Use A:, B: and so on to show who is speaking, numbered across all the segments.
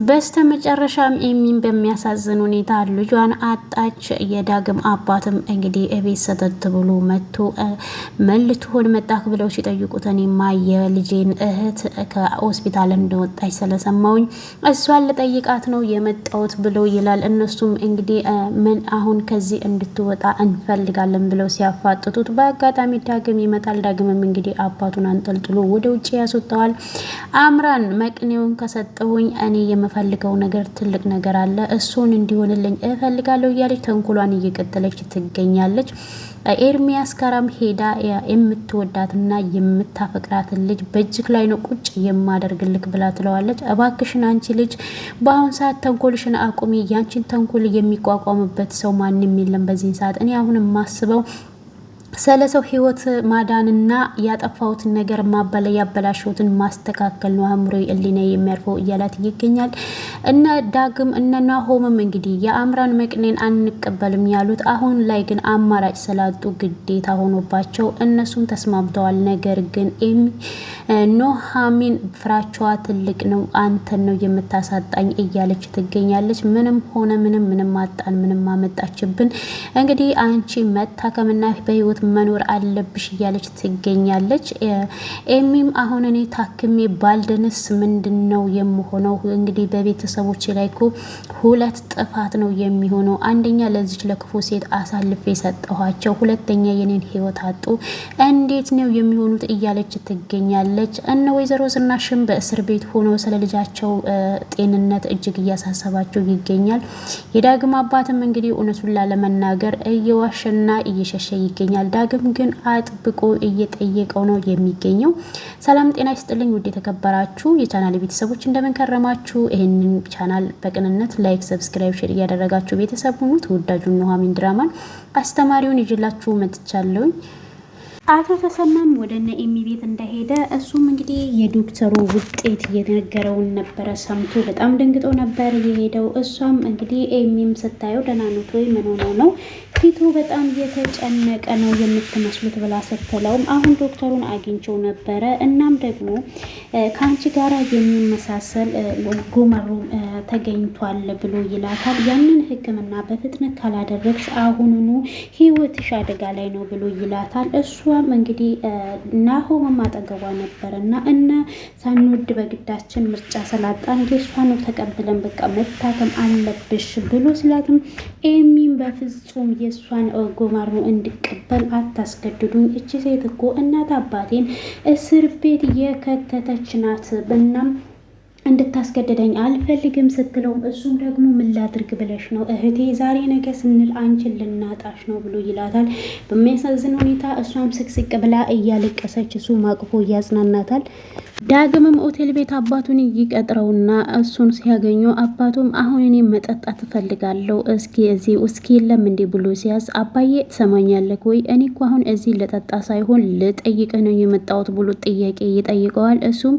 A: በስተመጨረሻም ኤሚን በሚያሳዝን ሁኔታ ልጇን አጣች። የዳግም አባትም እንግዲህ እቤት ሰተት ብሎ መጥቶ መልትሆን መጣክ ብለው ሲጠይቁት እኔማ የልጄን እህት ከሆስፒታል እንደወጣች ስለሰማውኝ እሷን ልጠይቃት ነው የመጣሁት ብለው ይላል። እነሱም እንግዲህ ምን አሁን ከዚህ እንድትወጣ እንፈልጋለን ብለው ሲያፋጥጡት በአጋጣሚ ዳግም ይመጣል። ዳግምም እንግዲህ አባቱን አንጠልጥሎ ወደ ውጭ ያስወጣዋል። አምራን መቅኔውን ከሰጠሁኝ እኔ የምፈልገው ነገር ትልቅ ነገር አለ እሱን እንዲሆንልኝ እፈልጋለሁ እያለች ተንኮሏን እየቀጠለች ትገኛለች። ኤርሚያስ ከራም ሄዳ የምትወዳትና የምታፈቅራትን ልጅ በእጅግ ላይ ነው ቁጭ የማደርግልክ ብላ ትለዋለች። እባክሽን አንቺ ልጅ በአሁን ሰዓት ተንኮልሽን አቁሚ፣ ያንቺን ተንኮል የሚቋቋምበት ሰው ማንም የለም በዚህ ሰዓት። እኔ አሁን የማስበው ስለ ሰው ህይወት ማዳንና ያጠፋሁትን ነገር ያበላሸሁትን ማስተካከል ነው አእምሮ እሊና የሚያርፈው እያላት ይገኛል። እነ ዳግም እነ ናሆምም እንግዲህ የአምራን መቅኔን አንቀበልም ያሉት አሁን ላይ ግን አማራጭ ስላጡ ግዴታ ሆኖባቸው እነሱም ተስማምተዋል። ነገር ግን ኑሃሚን ፍራቻዋ ትልቅ ነው፣ አንተን ነው የምታሳጣኝ እያለች ትገኛለች። ምንም ሆነ ምንም አጣን ምንም አመጣችብን፣ እንግዲህ አንቺ መታከምና በህይወት መኖር አለብሽ እያለች ትገኛለች። ኤሚም አሁን እኔ ታክሜ ባልደንስ ምንድነው የምሆነው? እንግዲህ በቤተሰቦች ላይ እኮ ሁለት ጥፋት ነው የሚሆነው። አንደኛ ለዚች ለክፉ ሴት አሳልፌ ሰጠኋቸው፣ ሁለተኛ የኔን ህይወት አጡ፣ እንዴት ነው የሚሆኑት እያለች ትገኛለች። እነ ወይዘሮ ዝናሽም በእስር ቤት ሆኖ ስለ ልጃቸው ጤንነት እጅግ እያሳሰባቸው ይገኛል። የዳግም አባትም እንግዲህ እውነቱን ላለመናገር እየዋሸና እየሸሸ ይገኛል። ዳግም ግን አጥብቆ እየጠየቀው ነው የሚገኘው። ሰላም ጤና ይስጥልኝ ውድ የተከበራችሁ የቻናል ቤተሰቦች እንደምን ከረማችሁ? ይህንን ቻናል በቅንነት ላይክ፣ ሰብስክራይብ፣ ሼር እያደረጋችሁ ቤተሰብ ሁኑ። ተወዳጁን ኑሃሚን ድራማን አስተማሪውን ይዤላችሁ መጥቻለሁኝ። አቶ ተሰማም ወደ እነ ኤሚ ቤት እንደሄደ እሱም እንግዲህ የዶክተሩ ውጤት እየነገረውን ነበረ ሰምቶ በጣም ደንግጦ ነበር የሄደው። እሷም እንግዲህ ኤሚም ስታየው ደህና ነው ወይ ምን ሆኖ ነው ፊቱ በጣም እየተጨነቀ ነው የምትመስሉት ብላ ስትለውም አሁን ዶክተሩን አግኝቸው ነበረ፣ እናም ደግሞ ከአንቺ ጋር የሚመሳሰል ጉመሩ ተገኝቷል ብሎ ይላታል። ያንን ሕክምና በፍጥነት ካላደረግሽ አሁኑኑ ህይወትሽ አደጋ ላይ ነው ብሎ ይላታል። እሷም እንግዲህ ናሆም አጠገቧ ነበር እና እነ ሳንወድ በግዳችን ምርጫ ስላጣን የእሷን ተቀብለን በቃ መታከም አለብሽ ብሎ ስላትም ኤሚን በፍጹም የእሷን ጎማሩ እንድቀበል አታስገድዱኝ፣ እቺ ሴት እኮ እናት አባቴን እስር ቤት የከተተች ናት እናም እንድታስገድደኝ አልፈልግም ስትለውም እሱም ደግሞ ምን ላድርግ ብለሽ ነው እህቴ፣ ዛሬ ነገ ስንል አንቺን ልናጣሽ ነው ብሎ ይላታል። በሚያሳዝን ሁኔታ እሷም ስቅስቅ ብላ እያለቀሰች እሱም አቅፎ እያጽናናታል። ዳግምም ሆቴል ቤት አባቱን ይቀጥረውና እሱን ሲያገኙ አባቱም አሁን እኔ መጠጣት እፈልጋለሁ፣ እስኪ እዚህ ውስኪ የለም እንዴ ብሎ ሲያዝ አባዬ ትሰማኛለህ ወይ? እኔ እኮ አሁን እዚህ ልጠጣ ሳይሆን ልጠይቅህ ነው የመጣሁት ብሎ ጥያቄ ይጠይቀዋል። እሱም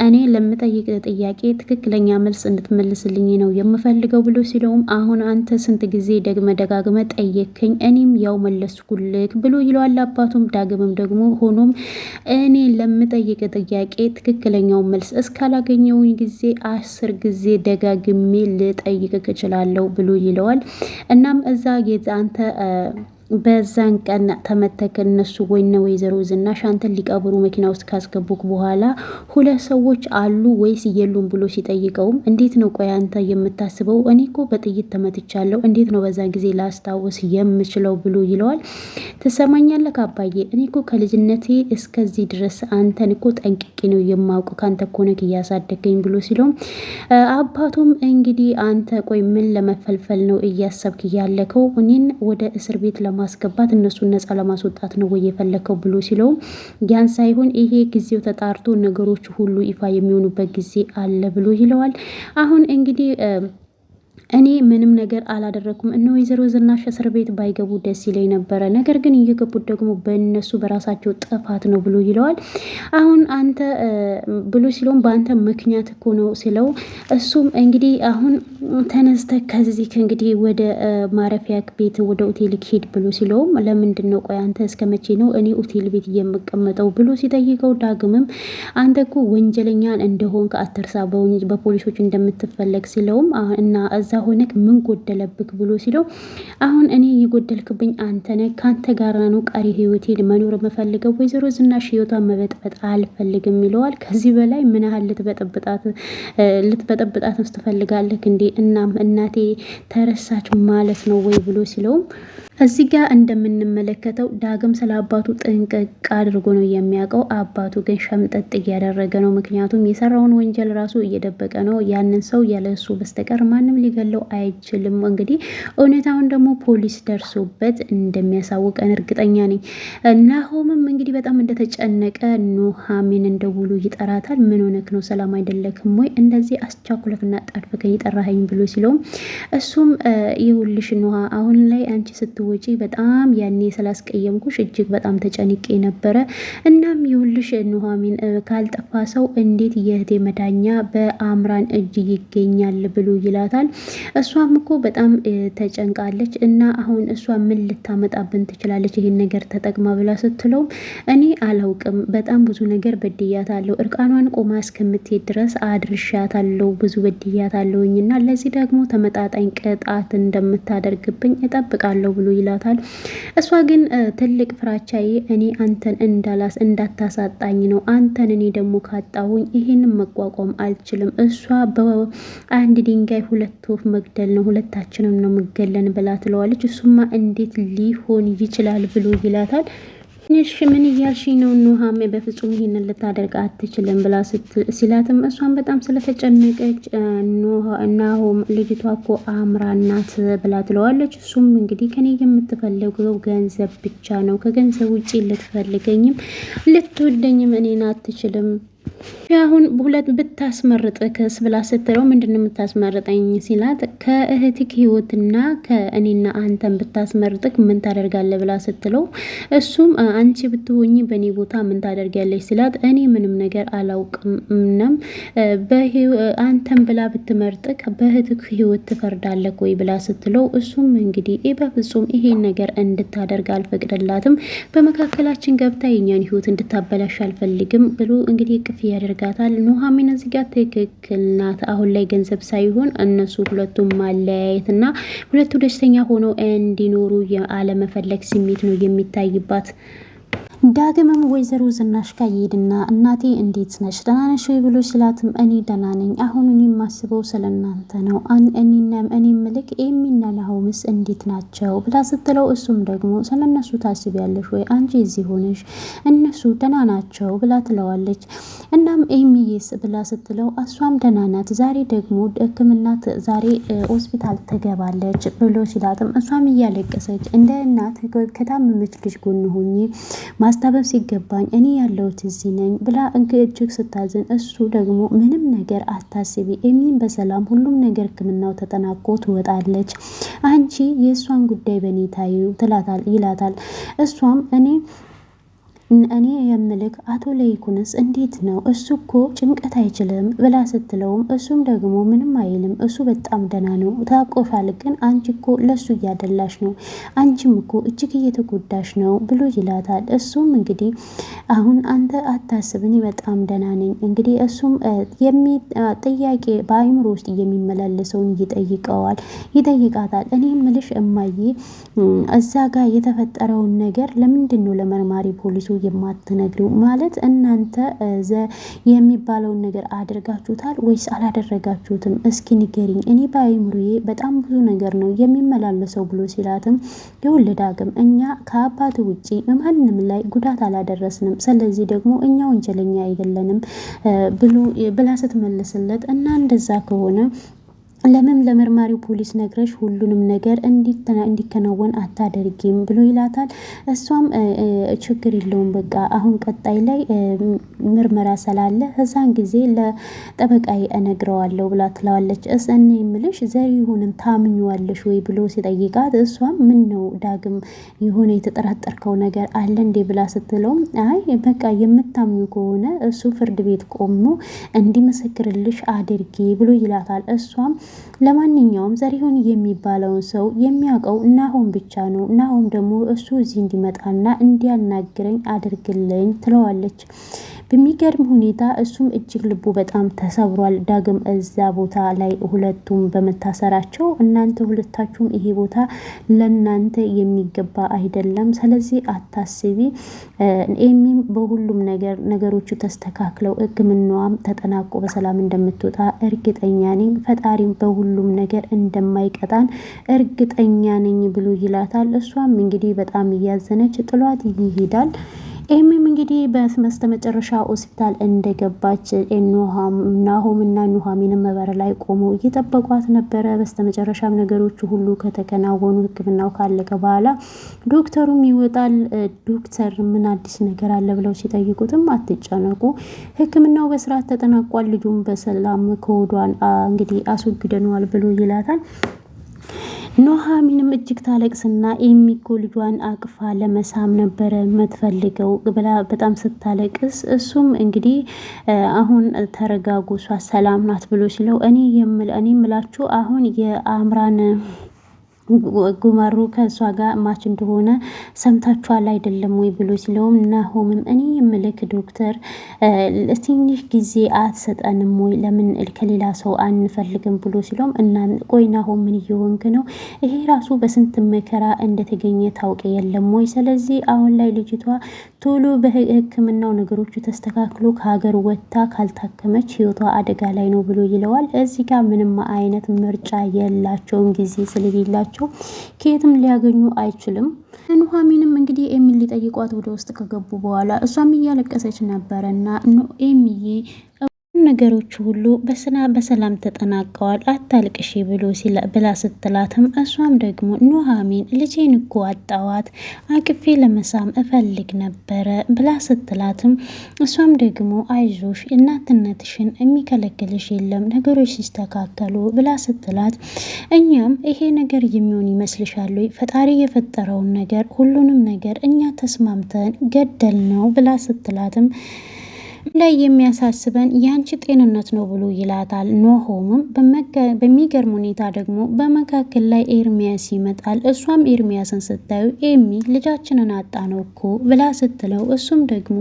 A: እኔ ለምጠይቅ ጥያቄ ትክክለኛ መልስ እንድትመልስልኝ ነው የምፈልገው ብሎ ሲለውም አሁን አንተ ስንት ጊዜ ደጋግመ ጠየከኝ እኔም ያው መለስኩልክ ብሎ ይለዋል አባቱም። ዳግምም ደግሞ ሆኖም እኔ ለምጠይቅ ጥያቄ ትክክለኛው መልስ እስካላገኘውኝ ጊዜ 10 ጊዜ ደጋግሜ ልጠይቅክ እችላለሁ ብሎ ይለዋል። እናም እዛ አንተ በዛን ቀን ተመተከ እነሱ ወይነ ወይዘሮ ዝናሽ አንተን ሊቀብሩ መኪና ውስጥ ካስገቡክ በኋላ ሁለት ሰዎች አሉ ወይስ የሉም ብሎ ሲጠይቀውም እንዴት ነው ቆይ አንተ የምታስበው? እኔ እኮ በጥይት ተመትቻለሁ፣ እንዴት ነው በዛን ጊዜ ላስታውስ የምችለው ብሎ ይለዋል። ትሰማኛለህ አባዬ፣ እኔ እኮ ከልጅነቴ እስከዚህ ድረስ አንተን እኮ ጠንቅቄ ነው የማውቅ፣ ካንተ እኮ ነህ እያሳደገኝ ብሎ ሲለውም አባቱም እንግዲህ አንተ ቆይ ምን ለመፈልፈል ነው እያሰብክ ያለከው? እኔን ወደ እስር ቤት ማስገባት እነሱን ነፃ ለማስወጣት ነው ወይ የፈለከው ብሎ ሲለው ያን ሳይሆን ይሄ ጊዜው ተጣርቶ ነገሮች ሁሉ ይፋ የሚሆኑበት ጊዜ አለ ብሎ ይለዋል። አሁን እንግዲህ እኔ ምንም ነገር አላደረኩም። እነ ወይዘሮ ዝናሽ እስር ቤት ባይገቡ ደስ ይለኝ ነበረ፣ ነገር ግን እየገቡት ደግሞ በእነሱ በራሳቸው ጥፋት ነው ብሎ ይለዋል። አሁን አንተ ብሎ ሲለውም በአንተ ምክንያት እኮ ነው ሲለው፣ እሱም እንግዲህ አሁን ተነስተህ ከዚህ እንግዲህ ወደ ማረፊያ ቤት ወደ ሆቴል ሄድ ብሎ ሲለውም፣ ለምንድን ነው ቆይ አንተ እስከ መቼ ነው እኔ ሆቴል ቤት የምቀመጠው ብሎ ሲጠይቀው፣ ዳግምም አንተ እኮ ወንጀለኛን እንደሆንክ አትርሳ፣ በፖሊሶች እንደምትፈለግ ሲለውም እና እዛ ሆነክ ምን ጎደለብክ ብሎ ሲለው፣ አሁን እኔ የጎደልክብኝ አንተ ነህ፣ ከአንተ ጋር ነው ቀሪ ህይወቴን መኖር የምፈልገው፣ ወይዘሮ ዝናሽ ህይወቷን መበጥበጥ አልፈልግም ይለዋል። ከዚህ በላይ ምን ያህል ልትበጠብጣት ትፈልጋለህ እንዴ? እናም እናቴ ተረሳች ማለት ነው ወይ ብሎ ሲለውም እዚህ ጋር እንደምንመለከተው ዳግም ስለ አባቱ ጥንቅቅ አድርጎ ነው የሚያውቀው። አባቱ ግን ሸምጠጥ እያደረገ ነው። ምክንያቱም የሰራውን ወንጀል ራሱ እየደበቀ ነው። ያንን ሰው ያለሱ በስተቀር ማንም ሊገለው አይችልም። እንግዲህ እውነታውን ደግሞ ፖሊስ ደርሶበት እንደሚያሳውቀን እርግጠኛ ነኝ። ናሆምም እንግዲህ በጣም እንደተጨነቀ ኑሃሚን እንደውሉ ይጠራታል። ምን ሆነክ ነው? ሰላም አይደለክም ወይ? እንደዚህ አስቻኩለክና ጣድፈከኝ ይጠራኸኝ ብሎ ሲለውም እሱም ይኸውልሽ ኑሃ አሁን ላይ አንቺ ስትወጪ በጣም ያኔ ስላስቀየምኩሽ እጅግ በጣም ተጨንቄ ነበረ። እናም ይኸውልሽ ኑሃሚን ካልጠፋ ሰው እንዴት የእህቴ መዳኛ በአምራን እጅ ይገኛል ብሎ ይላታል። እሷም እኮ በጣም ተጨንቃለች እና አሁን እሷ ምን ልታመጣብን ትችላለች ይህን ነገር ተጠቅማ ብላ ስትለው፣ እኔ አላውቅም በጣም ብዙ ነገር በድያታለሁ፣ እርቃኗን ቆማ እስከምትሄድ ድረስ አድርሻታለሁ፣ ብዙ በድያታለሁኝ እና ለዚህ ደግሞ ተመጣጣኝ ቅጣት እንደምታደርግብኝ እጠብቃለሁ ብሎ ይላታል። እሷ ግን ትልቅ ፍራቻዬ እኔ አንተን እንዳታሳጣኝ ነው። አንተን እኔ ደግሞ ካጣሁኝ ይሄንን መቋቋም አልችልም። እሷ በአንድ ድንጋይ ሁለት ወፍ መግደል ነው፣ ሁለታችንም ነው መገለን ብላ ትለዋለች። እሱማ እንዴት ሊሆን ይችላል ብሎ ይላታል። ትንሽ ምን እያልሽ ነው ኑሃሜ? በፍጹም ይሄንን ልታደርግ አትችልም ብላ ሲላትም እሷን በጣም ስለተጨነቀች ናሆም ልጅቷ እኮ አምራን ናት ብላ ትለዋለች። እሱም እንግዲህ ከኔ የምትፈልገው ገንዘብ ብቻ ነው፣ ከገንዘብ ውጭ ልትፈልገኝም ልትወደኝም እኔን አትችልም። አሁን ሁለት ብታስመርጥክስ ብላ ስትለው፣ ምንድን ነው የምታስመርጠኝ ሲላት፣ ከእህትክ ህይወትና ከእኔና አንተን ብታስመርጥክ ምን ታደርጋለህ ብላ ስትለው፣ እሱም አንቺ ብትሆኚ በእኔ ቦታ ምን ታደርጊያለሽ ሲላት፣ እኔ ምንም ነገር አላውቅም እናም አንተን ብላ ብትመርጥክ በእህትክ ህይወት ትፈርዳለህ ወይ ብላ ስትለው፣ እሱም እንግዲህ በፍጹም ይሄን ነገር እንድታደርግ አልፈቅድላትም፣ በመካከላችን ገብታ የኛን ህይወት እንድታበላሽ አልፈልግም ብሎ እንግዲህ ቅፍ ያደርጋታል። ኑሃሚን እዚህ ጋር ትክክል ናት። አሁን ላይ ገንዘብ ሳይሆን እነሱ ሁለቱም ማለያየት እና ሁለቱ ደስተኛ ሆነው እንዲኖሩ አለመፈለግ ስሜት ነው የሚታይባት። ዳግምም ወይዘሮ ዝናሽ ጋር ይሄድና እናቴ እንዴት ነሽ ደህና ነሽ ወይ ብሎ ሲላትም እኔ ደህና ነኝ፣ አሁን እኔ የማስበው ስለእናንተ ነው፣ እኔ ምልክ ኤሚና ናሆምስ እንዴት ናቸው ብላ ስትለው፣ እሱም ደግሞ ስለነሱ ታስቢያለሽ ወይ አንቺ እዚህ ሆነሽ እነሱ ደህና ናቸው ብላ ትለዋለች። እናም ኤሚዬስ ብላ ስትለው እሷም ደህና ናት፣ ዛሬ ደግሞ ሕክምና ዛሬ ሆስፒታል ትገባለች ብሎ ሲላትም እሷም እያለቀሰች እንደ እናት ከታመመች ልጅ ጎን ሆኜ ማስታበብ ሲገባኝ እኔ ያለሁት እዚህ ነኝ ብላ እጅግ ስታዝን፣ እሱ ደግሞ ምንም ነገር አታስቢ ኤሚን በሰላም ሁሉም ነገር ሕክምናው ተጠናቆ ትወጣለች፣ አንቺ የእሷን ጉዳይ በኔ ታዩ ይላታል። እሷም እኔ የምልክ አቶ ለይኩንስ እንዴት ነው? እሱ እኮ ጭንቀት አይችልም ብላ ስትለውም እሱም ደግሞ ምንም አይልም፣ እሱ በጣም ደህና ነው፣ ታቆሻል፣ ግን አንቺ እኮ ለሱ እያደላሽ ነው፣ አንቺም እኮ እጅግ እየተጎዳሽ ነው ብሎ ይላታል። እሱም እንግዲህ አሁን አንተ አታስብ፣ እኔ በጣም ደህና ነኝ። እንግዲህ እሱም ጥያቄ በአይምሮ ውስጥ የሚመላለሰውን ይጠይቃታል። እኔ ምልሽ እማዬ እዛ ጋር የተፈጠረውን ነገር ለምንድን ነው ለመርማሪ ፖሊሱ የማትነግሪው? ማለት እናንተ የሚባለውን ነገር አድርጋችሁታል ወይስ አላደረጋችሁትም? እስኪ ንገሪኝ፣ እኔ በአይምሮዬ በጣም ብዙ ነገር ነው የሚመላለሰው ብሎ ሲላትም፣ ይኸውልህ ዳግም እኛ ከአባት ውጪ ማንም ላይ ጉዳት አላደረስንም፣ ስለዚህ ደግሞ እኛ ወንጀለኛ አይደለንም ብላ ስትመልስለት፣ እና እንደዛ ከሆነ ለምን ለመርማሪው ፖሊስ ነግረሽ ሁሉንም ነገር እንዲከናወን አታደርጊም ብሎ ይላታል። እሷም ችግር የለውም በቃ አሁን ቀጣይ ላይ ምርመራ ስላለ እዛን ጊዜ ለጠበቃዬ እነግረዋለሁ ብላ ትለዋለች። እኔ የምልሽ ዘሪሁንን ታምኚዋለሽ ወይ ብሎ ሲጠይቃት እሷም ምን ነው ዳግም የሆነ የተጠራጠርከው ነገር አለ እንዴ ብላ ስትለውም አይ በቃ የምታምኙ ከሆነ እሱ ፍርድ ቤት ቆሞ እንዲመሰክርልሽ አድርጊ ብሎ ይላታል። እሷም ለማንኛውም ዘሪሁን የሚባለውን ሰው የሚያውቀው ናሆም ብቻ ነው። ናሆም ደግሞ እሱ እዚህ እንዲመጣና እንዲያናግረኝ አድርግልኝ ትለዋለች። በሚገርም ሁኔታ እሱም እጅግ ልቡ በጣም ተሰብሯል። ዳግም እዛ ቦታ ላይ ሁለቱም በመታሰራቸው እናንተ ሁለታችሁም ይሄ ቦታ ለናንተ የሚገባ አይደለም፣ ስለዚህ አታስቢ፣ ኤሚም በሁሉም ነገሮቹ ተስተካክለው ሕክምናዋም ተጠናቆ በሰላም እንደምትወጣ እርግጠኛ ነኝ፣ ፈጣሪም በሁሉም ነገር እንደማይቀጣን እርግጠኛ ነኝ ብሎ ይላታል። እሷም እንግዲህ በጣም እያዘነች ጥሏት ይሄዳል። ኤሚም እንግዲህ በስተመጨረሻ ሆስፒታል እንደገባች ናሆም እና ኑሐሚንም በር ላይ ቆመው እየጠበቋት ነበረ። በስተመጨረሻም ነገሮቹ ሁሉ ከተከናወኑ ሕክምናው ካለቀ በኋላ ዶክተሩም ይወጣል። ዶክተር ምን አዲስ ነገር አለ ብለው ሲጠይቁትም አትጨነቁ፣ ሕክምናው በስርዓት ተጠናቋል፣ ልጁም በሰላም ከወዷን እንግዲህ አስወግደነዋል ብሎ ይላታል። ኑሐሚንም እጅግ ታለቅስና ኤሚኮ ልጇን አቅፋ ለመሳም ነበረ የምትፈልገው ብላ በጣም ስታለቅስ እሱም እንግዲህ አሁን ተረጋጉ፣ እሷ ሰላም ናት ብሎ ሲለው እኔ የምላችሁ አሁን የአምራን ጉማሩ ከእሷ ጋር ማች እንደሆነ ሰምታችኋል አይደለም ወይ ብሎ ሲለውም ናሆምም እኔ የምልክ ዶክተር ትንሽ ጊዜ አትሰጠንም ወይ ለምን ከሌላ ሰው አንፈልግም ብሎ ሲለውም እና ቆይ ናሆም ምን እየሆንክ ነው? ይሄ ራሱ በስንት መከራ እንደተገኘ ታውቅ የለም ወይ? ስለዚህ አሁን ላይ ልጅቷ ቶሎ በሕክምናው ነገሮቹ ተስተካክሎ ከሀገር ወጥታ ካልታከመች ህይወቷ አደጋ ላይ ነው ብሎ ይለዋል። እዚህ ጋር ምንም አይነት ምርጫ የላቸውም ጊዜ ስለሌላቸው ከየትም ሊያገኙ አይችልም። ኑሐሚንም እንግዲህ ኤሚን ሊጠይቋት ወደ ውስጥ ከገቡ በኋላ እሷም እያለቀሰች ነበረና ኤሚዬ ነገሮች ሁሉ በሰላም ተጠናቀዋል፣ አታልቅሺ ብላ ስትላትም እሷም ደግሞ ኑሐሚን ልጄን እኮ አጣዋት፣ አቅፌ ለመሳም እፈልግ ነበረ ብላ ስትላትም እሷም ደግሞ አይዞሽ እናትነትሽን የሚከለክልሽ የለም ነገሮች ሲስተካከሉ ብላ ስትላት እኛም ይሄ ነገር የሚሆን ይመስልሻል? ፈጣሪ የፈጠረውን ነገር ሁሉንም ነገር እኛ ተስማምተን ገደል ነው ብላ ስትላትም ላይ የሚያሳስበን ያንቺ ጤንነት ነው ብሎ ይላታል። ኖሆምም በሚገርም ሁኔታ ደግሞ በመካከል ላይ ኤርሚያስ ይመጣል። እሷም ኤርሚያስን ስታዩ ኤሚ ልጃችንን አጣ ነው እኮ ብላ ስትለው እሱም ደግሞ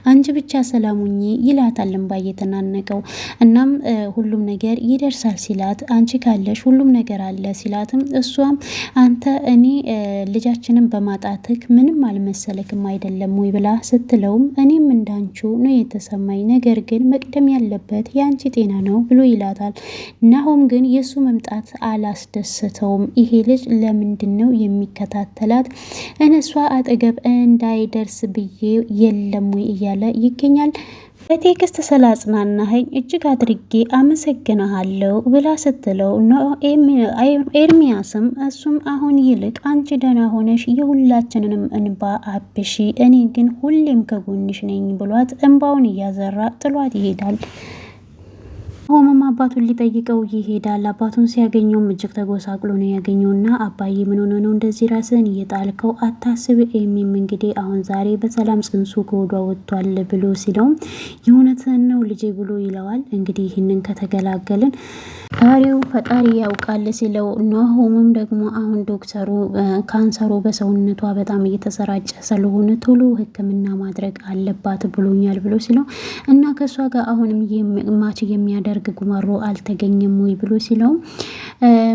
A: አንቺ ብቻ ሰላሙኝ ይላታል እንባ እየተናነቀው። እናም ሁሉም ነገር ይደርሳል ሲላት አንቺ ካለሽ ሁሉም ነገር አለ ሲላትም እሷም አንተ እኔ ልጃችንን በማጣትክ ምንም አልመሰለክም አይደለም ወይ ብላ ስትለውም እኔም እንዳንቹ ነው ሰማኝ፣ ነገር ግን መቅደም ያለበት የአንቺ ጤና ነው ብሎ ይላታል። ናሆም ግን የእሱ መምጣት አላስደሰተውም። ይሄ ልጅ ለምንድን ነው የሚከታተላት? እነሷ አጠገብ እንዳይደርስ ብዬ የለም ወይ እያለ ይገኛል። በቴክስት ስላጽናናኸኝ እጅግ አድርጌ አመሰግናሃለሁ ብላ ስትለው ኤርሚያስም እሱም አሁን ይልቅ አንቺ ደህና ሆነሽ የሁላችንንም እንባ አብሺ፣ እኔ ግን ሁሌም ከጎንሽ ነኝ ብሏት እንባውን እያዘራ ጥሏት ይሄዳል። ናሆምም አባቱን ሊጠይቀው ይሄዳል። አባቱን ሲያገኘውም እጅግ ተጎሳቅሎ ነው ያገኘውና አባዬ ምን ሆነ ነው እንደዚህ ራስን እየጣልከው? አታስብ፣ ኤሚም እንግዲህ አሁን ዛሬ በሰላም ጽንሱ ከወዷ ወጥቷል ብሎ ሲለውም የእውነትን ነው ልጄ ብሎ ይለዋል። እንግዲህ ይህንን ከተገላገልን ፈጣሪው ፈጣሪ ያውቃል ሲለው ናሆምም ደግሞ አሁን ዶክተሩ ካንሰሩ በሰውነቷ በጣም እየተሰራጨ ስለሆነ ቶሎ ሕክምና ማድረግ አለባት ብሎኛል ብሎ ሲለው እና ከእሷ ጋር አሁንም ማች የሚያደርግ ጉማሮ አልተገኘም ወይ ብሎ ሲለውም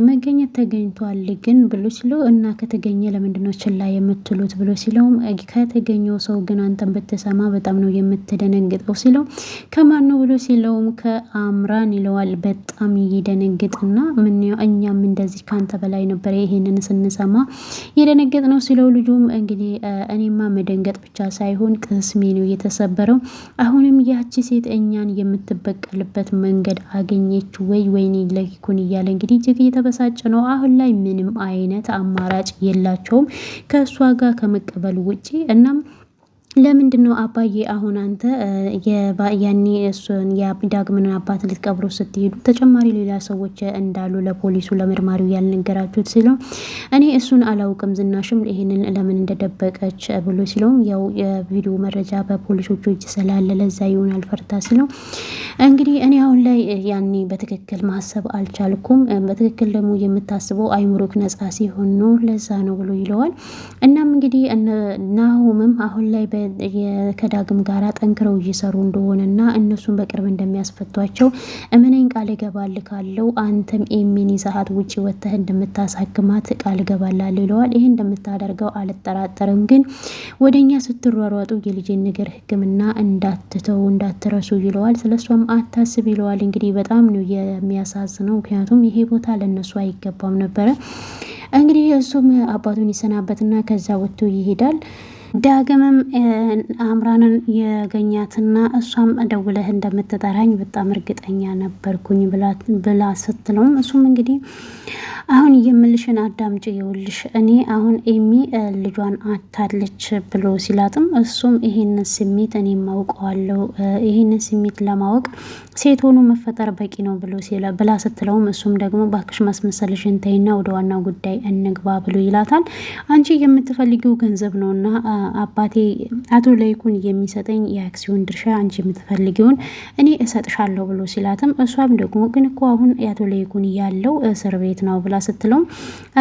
A: መገኘት ተገኝቷል ግን ብሎ ሲለው እና ከተገኘ ለምንድነው ችላ የምትሉት ብሎ ሲለውም ከተገኘው ሰው ግን አንተን ብትሰማ በጣም ነው የምትደነግጠው ሲለው ከማን ነው ብሎ ሲለውም ከአምራን ይለዋል። በጣም ይደነግጥና ምን እኛም እንደዚህ ካንተ በላይ ነበር ይሄንን ስንሰማ የደነገጥ ነው ሲለው ልጁም እንግዲህ እኔማ መደንገጥ ብቻ ሳይሆን ቅስሜ ነው የተሰበረው። አሁንም ያቺ ሴት እኛን የምትበቀልበት መንገድ አገኘች ወይ ወይኔ ለኪኩን እያለ እንግዲህ እጅግ እየተበሳጨ ነው። አሁን ላይ ምንም አይነት አማራጭ የላቸውም ከእሷ ጋር ከመቀበል ውጪ። እናም ለምንድን ነው አባዬ አሁን አንተ ያኔ እሱን የዳግምን አባት ልትቀብሩ ስትሄዱ ተጨማሪ ሌላ ሰዎች እንዳሉ ለፖሊሱ ለምርማሪው ያልነገራችሁት ሲለው እኔ እሱን አላውቅም ዝናሽም ይሄንን ለምን እንደደበቀች ብሎ ሲለውም ያው የቪዲዮ መረጃ በፖሊሶቹ እጅ ስላለ ለዛ ይሆናል ፈርታ ሲለው እንግዲህ እኔ አሁን ላይ ያኔ በትክክል ማሰብ አልቻልኩም። በትክክል ደግሞ የምታስበው አይምሮክ ነጻ ሲሆን ነው ለዛ ነው ብሎ ይለዋል። እናም እንግዲህ ናሆምም አሁን ላይ ከዳግም ጋራ ጠንክረው እየሰሩ እንደሆነና እነሱን በቅርብ እንደሚያስፈቷቸው እመነኝ ቃል እገባልካለሁ። አንተም ኤሚን ይዘሃት ውጪ ወጥተህ እንደምታሳክማት ቃል እገባላለሁ ይለዋል። ይሄ እንደምታደርገው አልጠራጠርም፣ ግን ወደኛ ስትሯሯጡ የልጄን ነገር ሕክምና እንዳትተው እንዳትረሱ ይለዋል። ስለሷም አታስብ ይለዋል። እንግዲህ በጣም ነው የሚያሳዝነው፣ ምክንያቱም ይሄ ቦታ ለነሱ አይገባም ነበረ። እንግዲህ እሱም አባቱን ይሰናበትና ከዛ ወጥቶ ይሄዳል። ዳግምም አምራንን ያገኛትና እሷም ደውለህ እንደምትጠራኝ በጣም እርግጠኛ ነበርኩኝ ብላ ስትለውም እሱም እንግዲህ አሁን የምልሽን አዳምጪ ይኸውልሽ እኔ አሁን ኤሚ ልጇን አታለች ብሎ ሲላትም እሱም ይሄንን ስሜት እኔ ማውቀዋለሁ ይሄንን ስሜት ለማወቅ ሴት ሆኖ መፈጠር በቂ ነው ብላ ስትለውም እሱም ደግሞ ባክሽ ማስመሰልሽን ተይና ወደ ዋናው ጉዳይ እንግባ ብሎ ይላታል። አንቺ የምትፈልጊው ገንዘብ ነውና አባቴ አቶ ለይኩን የሚሰጠኝ የአክሲዮን ድርሻ አንቺ የምትፈልጊውን እኔ እሰጥሻለሁ ብሎ ሲላትም እሷም ደግሞ ግን እኮ አሁን የአቶ ለይኩን ያለው እስር ቤት ነው ብላ ስትለውም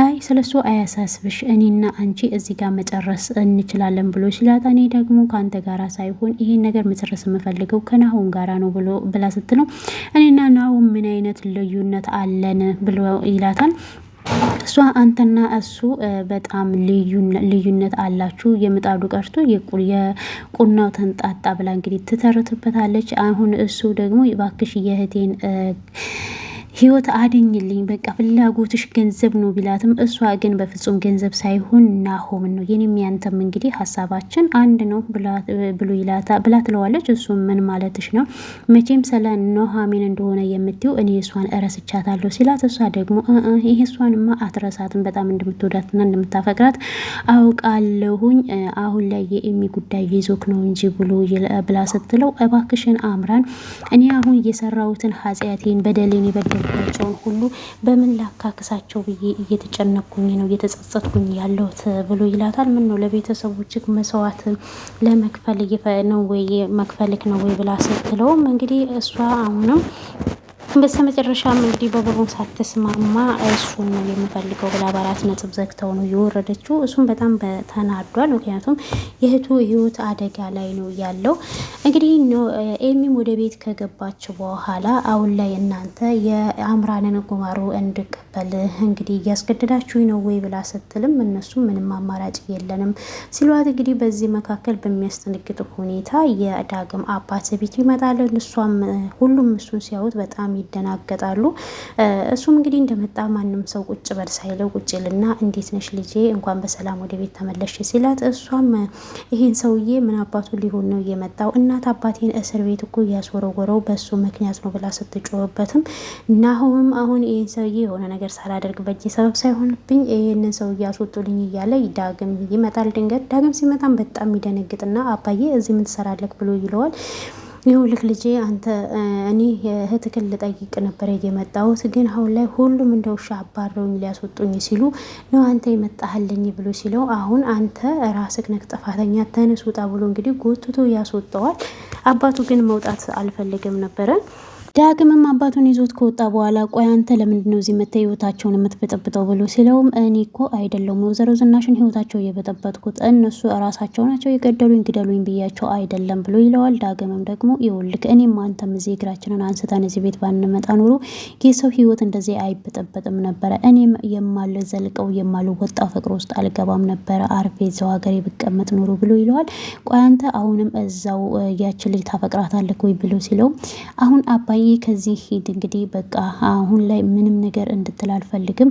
A: አይ ስለሱ አያሳስብሽ እኔና አንቺ እዚህ ጋር መጨረስ እንችላለን ብሎ ሲላት እኔ ደግሞ ከአንተ ጋራ ሳይሆን ይሄን ነገር መጨረስ የምፈልገው ከናሆም ጋራ ነው ብላ ስትለው እኔና ናሆም ምን አይነት ልዩነት አለን ብሎ ይላታል። እሷ አንተና እሱ በጣም ልዩነት አላችሁ፣ የምጣዱ ቀርቶ የቁናው ተንጣጣ ብላ እንግዲህ ትተርትበታለች። አሁን እሱ ደግሞ ባክሽ የእህቴን ህይወት አድኝልኝ በቃ ፍላጎትሽ ገንዘብ ነው ቢላትም እሷ ግን በፍጹም ገንዘብ ሳይሆን ናሆምን ነው የኔም ያንተም እንግዲህ ሀሳባችን አንድ ነው ብላ ትለዋለች። እሱ ምን ማለትሽ ነው መቼም ስለ ኑሃሚን እንደሆነ የምትይው እኔ እሷን እረስቻታለሁ ሲላት እሷ ደግሞ ይሄ እሷንማ አትረሳትም በጣም እንደምትወዳትና እንደምታፈቅራት አውቃለሁኝ አሁን ላይ የኤሚ ጉዳይ ይዞክ ነው እንጂ ብላ ስትለው እባክሽን አምራን እኔ አሁን የሰራሁትን ኃጢአቴን በደሌን ይበደል ቸውን ሁሉ በምን ላካክሳቸው ብዬ እየተጨነኩኝ ነው እየተጸጸትኩኝ ያለሁት ብሎ ይላታል። ምን ነው ለቤተሰቦችህ መስዋዕት ለመክፈል ነው ወይ መክፈልክ ነው ወይ ብላ ስትለውም እንግዲህ እሷ አሁንም በስተመጨረሻም እንግዲህ በብሩን ሳትስማማ እሱን ነው የምፈልገው ብላ በአራት ነጥብ ዘግተው ነው የወረደችው። እሱም በጣም ተናዷል፣ ምክንያቱም የእህቱ ህይወት አደጋ ላይ ነው ያለው። እንግዲህ ኤሚም ወደ ቤት ከገባች በኋላ አሁን ላይ እናንተ የአምራንን ጉማሮ እንድቀበል እንግዲህ እያስገደዳችሁ ነው ወይ ብላ ስትልም እነሱም ምንም አማራጭ የለንም ሲሏት እንግዲህ በዚህ መካከል በሚያስደነግጥ ሁኔታ የዳግም አባት ቤት ይመጣል። እሷም ሁሉም እሱን ሲያዩት በጣም ይደናገጣሉ። እሱም እንግዲህ እንደመጣ ማንም ሰው ቁጭ በል ሳይለው ቁጭ ልና እንዴት ነሽ ልጄ እንኳን በሰላም ወደ ቤት ተመለሽ ሲላት እሷም ይሄን ሰውዬ ምን አባቱ ሊሆን ነው የመጣው እናት አባቴን እስር ቤት እኮ ያስወረወረው በሱ ምክንያት ነው ብላ ስትጮህበትም ናሆምም አሁን ይሄን ሰውዬ የሆነ ነገር ሳላደርግ በእጄ ሰበብ ሳይሆንብኝ ይሄንን ሰውዬ አስወጡልኝ እያለ ዳግም ይመጣል። ድንገት ዳግም ሲመጣም በጣም ይደነግጥና አባዬ እዚህ ምን ትሰራለህ ብሎ ይለዋል። ይኸውልህ ልጄ አንተ እኔ እህትክን ልጠይቅ ነበር የመጣሁት ግን አሁን ላይ ሁሉም እንደ ውሻ አባረውኝ ሊያስወጡኝ ሲሉ ነው አንተ የመጣህልኝ ብሎ ሲለው አሁን አንተ ራስህ ነህ ጥፋተኛ ተነስ ውጣ ብሎ እንግዲህ ጎትቶ ያስወጣዋል። አባቱ ግን መውጣት አልፈልግም ነበረ። ዳግምም አባቱን ይዞት ከወጣ በኋላ ቆይ አንተ ለምንድነው እዚህ መተህ ህይወታቸውን የምትበጠብጠው ብሎ ሲለውም እኔ እኮ አይደለሁም ወይዘሮ ዝናሽን ህይወታቸው እየበጠበጥኩት እነሱ እራሳቸው ናቸው የገደሉኝ ግደሉኝ ብያቸው አይደለም ብሎ ይለዋል። ዳግምም ደግሞ ይኸውልህ እኔም አንተም እዚህ እግራችንን አንስተን እዚህ ቤት ባንመጣ ኖሮ የሰው ህይወት እንደዚህ አይበጠበጥም ነበረ። እኔም የማልዘልቀው የማልወጣው ፍቅር ውስጥ አልገባም ነበረ አርፌ እዛው ሀገሬ ብቀመጥ ኖሮ ብሎ ይለዋል። ቆይ አንተ አሁንም እዛው ያችን ልጅ ታፈቅራታለህ ወይ ብሎ ሲለው አሁን አባዬ ከዚህ ሂድ እንግዲህ በቃ አሁን ላይ ምንም ነገር እንድትል አልፈልግም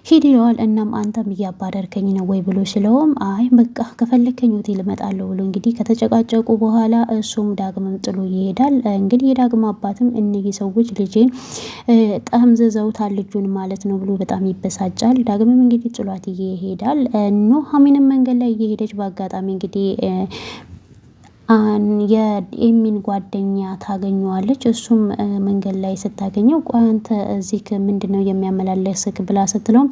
A: ሂድ ይለዋል። እናም አንተም እያባረርከኝ ነው ወይ ብሎ ሲለውም አይ በቃ ከፈለከኝ ሆቴል እመጣለሁ ብሎ እንግዲህ ከተጨቃጨቁ በኋላ እሱም ዳግምም ጥሎ ይሄዳል። እንግዲህ የዳግም አባትም እነዚህ ሰዎች ልጄን ጠምዝዘውታል ልጁን ማለት ነው ብሎ በጣም ይበሳጫል። ዳግምም እንግዲህ ጥሏት ይሄዳል። ኑሃሚንም መንገድ ላይ እየሄደች በአጋጣሚ እንግዲህ የኤሚን ጓደኛ ታገኘዋለች። እሱም መንገድ ላይ ስታገኘው ቆይ አንተ እዚህ ምንድነው የሚያመላለስክ ብላ ስትለውም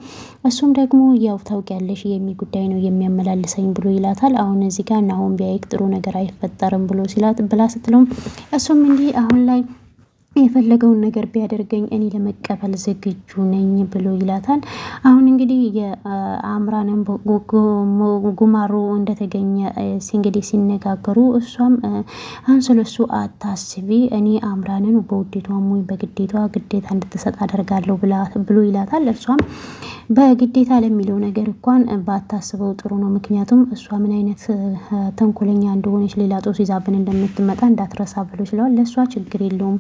A: እሱም ደግሞ ያው ታውቂያለሽ የሚ ጉዳይ ነው የሚያመላልሰኝ ብሎ ይላታል። አሁን እዚህ ጋር ናሆም ቢያይቅ ጥሩ ነገር አይፈጠርም ብሎ ሲላት ብላ ስትለውም እሱም እንዲህ አሁን ላይ የፈለገውን ነገር ቢያደርገኝ እኔ ለመቀበል ዝግጁ ነኝ ብሎ ይላታል። አሁን እንግዲህ የአምራንን ጉማሮ እንደተገኘ እንግዲህ ሲነጋገሩ እሷም አንስለሱ አታስቢ እኔ አምራንን በውዴቷም ወይ በግዴታ ግዴታ እንድትሰጥ አደርጋለሁ ብሎ ይላታል። እሷም በግዴታ ለሚለው ነገር እንኳን ባታስበው ጥሩ ነው፣ ምክንያቱም እሷ ምን አይነት ተንኮለኛ እንደሆነች ሌላ ጦስ ይዛብን እንደምትመጣ እንዳትረሳ ብሎ ይችላል። ለእሷ ችግር የለውም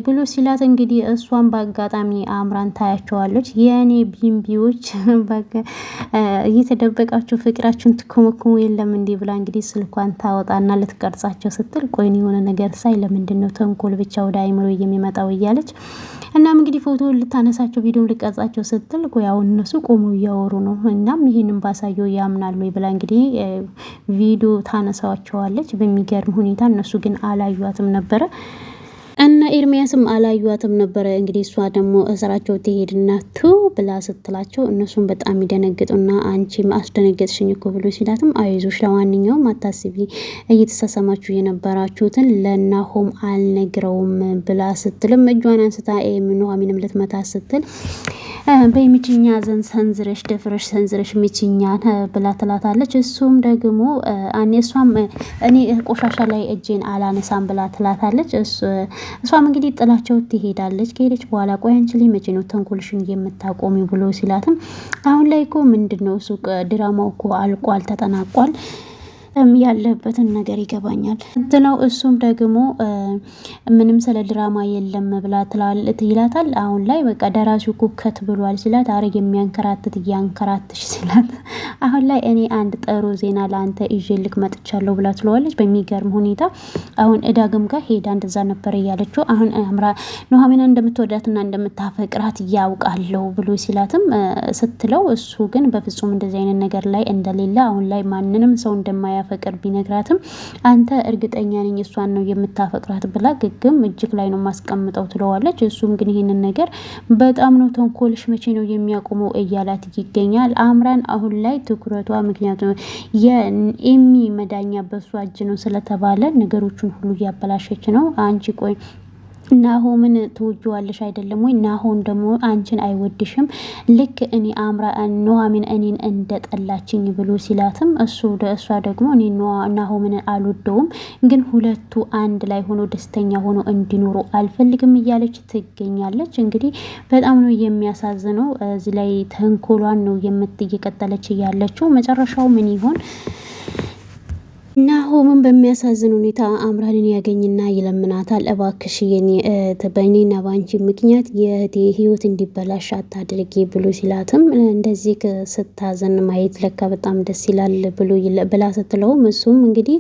A: ብሎ ሲላት እንግዲህ እሷን በአጋጣሚ አምራን ታያቸዋለች። የእኔ ቢምቢዎች እየተደበቃችሁ ፍቅራችሁን ትኮመኩሙ የለም እንዲህ ብላ እንግዲህ ስልኳን ታወጣና ልትቀርጻቸው ስትል ቆይን የሆነ ነገር ሳይ ለምንድን ነው ተንኮል ብቻ ወደ አይምሮ የሚመጣው እያለች እናም እንግዲህ ፎቶ ልታነሳቸው ቪዲዮ ልቀርጻቸው ስትል ያው እነሱ ቆሞ እያወሩ ነው። እናም ይሄንን ባሳየው ያምናሉ ብላ እንግዲህ ቪዲዮ ታነሳቸዋለች። በሚገርም ሁኔታ እነሱ ግን አላዩዋትም ነበረ እና ኤርሚያስም አላዩዋትም ነበረ። እንግዲህ እሷ ደግሞ እስራቸው ትሄድና ቱ ብላ ስትላቸው እነሱም በጣም ይደነግጡና አንቺም አስደነገጥሽኝ እኮ ብሎ ሲላትም አይዞሽ ለማንኛውም አታስቢ እየተሳሰማችሁ የነበራችሁትን ለናሆም አልነግረውም ብላ ስትልም እጇን አንስታ ኑሃሚንም ልትመታ ስትል በሚችኛ ዘንድ ሰንዝረሽ ደፍረሽ ሰንዝረሽ ሚችኛን ብላ ትላታለች። እሱም ደግሞ እኔ ቆሻሻ ላይ እጄን አላነሳም ብላ ትላታለች። እሷም እንግዲህ ጥላቸው ትሄዳለች። ከሄደች በኋላ ቆይ አንቺ ላይ መቼ ነው ተንኮልሽን የምታቆሚው ብሎ ሲላትም አሁን ላይ እኮ ምንድነው እሱ ድራማው እኮ አልቋል ተጠናቋል ያለበትን ነገር ይገባኛል ትለው። እሱም ደግሞ ምንም ስለ ድራማ የለም ብላ ይላታል። አሁን ላይ በቃ ደራሲው ኩከት ብሏል ሲላት አረ የሚያንከራትት እያንከራትሽ ሲላት አሁን ላይ እኔ አንድ ጥሩ ዜና ለአንተ ይዤልክ መጥቻለሁ ብላ ትለዋለች። በሚገርም ሁኔታ አሁን ዳግም ጋር ሄዳ እንደዛ ነበር እያለችው አሁን ኑሃሚንን እንደምትወዳትና እንደምታፈቅራት ያውቃለሁ ብሎ ሲላትም ስትለው እሱ ግን በፍጹም እንደዚህ አይነት ነገር ላይ እንደሌለ አሁን ላይ ማንንም ሰው እንደማያ ፍቅር ቢነግራትም አንተ እርግጠኛ ነኝ እሷን ነው የምታፈቅራት ብላ ግግም እጅግ ላይ ነው ማስቀምጠው ትለዋለች። እሱም ግን ይሄንን ነገር በጣም ነው ተንኮልሽ መቼ ነው የሚያቆመው እያላት ይገኛል። አምራን አሁን ላይ ትኩረቷ ምክንያቱም የኤሚ መዳኛ በሷ እጅ ነው ስለተባለ ነገሮችን ሁሉ እያበላሸች ነው። አንቺ ቆይ ናሆምን ትወጂዋለሽ አይደለም ወይ? ናሆን ደግሞ አንቺን አይወድሽም ልክ እኔ ኑሃሚን እኔን እንደጠላችኝ ብሎ ሲላትም እሷ ደግሞ እኔ ናሆምን አልወደውም ግን ሁለቱ አንድ ላይ ሆኖ ደስተኛ ሆኖ እንዲኖሩ አልፈልግም እያለች ትገኛለች። እንግዲህ በጣም ነው የሚያሳዝነው። እዚህ ላይ ተንኮሏን ነው እየቀጠለች ያለችው። መጨረሻው ምን ይሆን? ናሆምን በሚያሳዝን ሁኔታ አምራንን ያገኝና ይለምናታል። እባክሽ በእኔና ባንቺ ምክንያት የእህቴ ህይወት እንዲበላሽ አታድርጊ ብሎ ሲላትም እንደዚህ ስታዘን ማየት ለካ በጣም ደስ ይላል ብላ ስትለውም እሱም እንግዲህ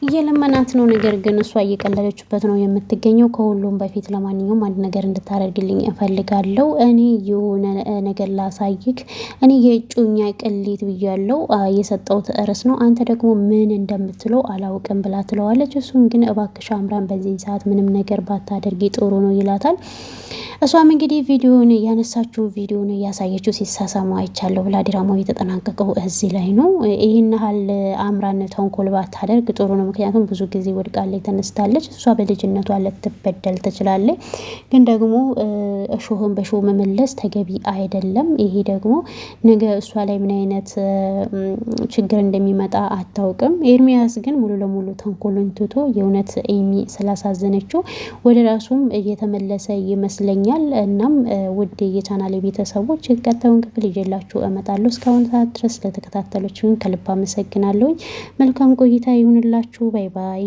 A: እየለመናት ነው። ነገር ግን እሷ እየቀለለችበት ነው የምትገኘው። ከሁሉም በፊት ለማንኛውም አንድ ነገር እንድታደርግልኝ እፈልጋለሁ። እኔ የሆነ ነገር ላሳይክ። እኔ የእጩኛ ቅሌት ብያለው የሰጠውት ርዕስ ነው። አንተ ደግሞ ምን የምትለው አላውቅም ብላ ትለዋለች። እሱም ግን እባክሽ አምራን በዚህ ሰዓት ምንም ነገር ባታደርጊ ጥሩ ነው ይላታል። እሷም እንግዲህ ቪዲዮን ያነሳችው ቪዲዮን እያሳየችው ሲሳሳሙ አይቻለሁ ብላ ድራማው የተጠናቀቀው እዚህ ላይ ነው። ይህን ያህል አምራን ተንኮል ባታደርግ ጥሩ ነው። ምክንያቱም ብዙ ጊዜ ወድቃለች ተነስታለች። እሷ በልጅነቷ ልትበደል ትችላለች፣ ግን ደግሞ እሾህን በሾህ መመለስ ተገቢ አይደለም። ይሄ ደግሞ ነገ እሷ ላይ ምን አይነት ችግር እንደሚመጣ አታውቅም። ኤርሚያስ ግን ሙሉ ለሙሉ ተንኮልን ትቶ የእውነት ኤሚ ስላሳዘነችው ወደ ራሱም እየተመለሰ ይመስለኛል። እናም ውድ የቻናሌ ቤተሰቦች ቀጣዩን ክፍል ይዤላችሁ እመጣለሁ። እስካሁን ሰዓት ድረስ ለተከታተላችሁኝ ከልብ አመሰግናለሁ። መልካም ቆይታ ይሁንላችሁ። ባይ ባይ።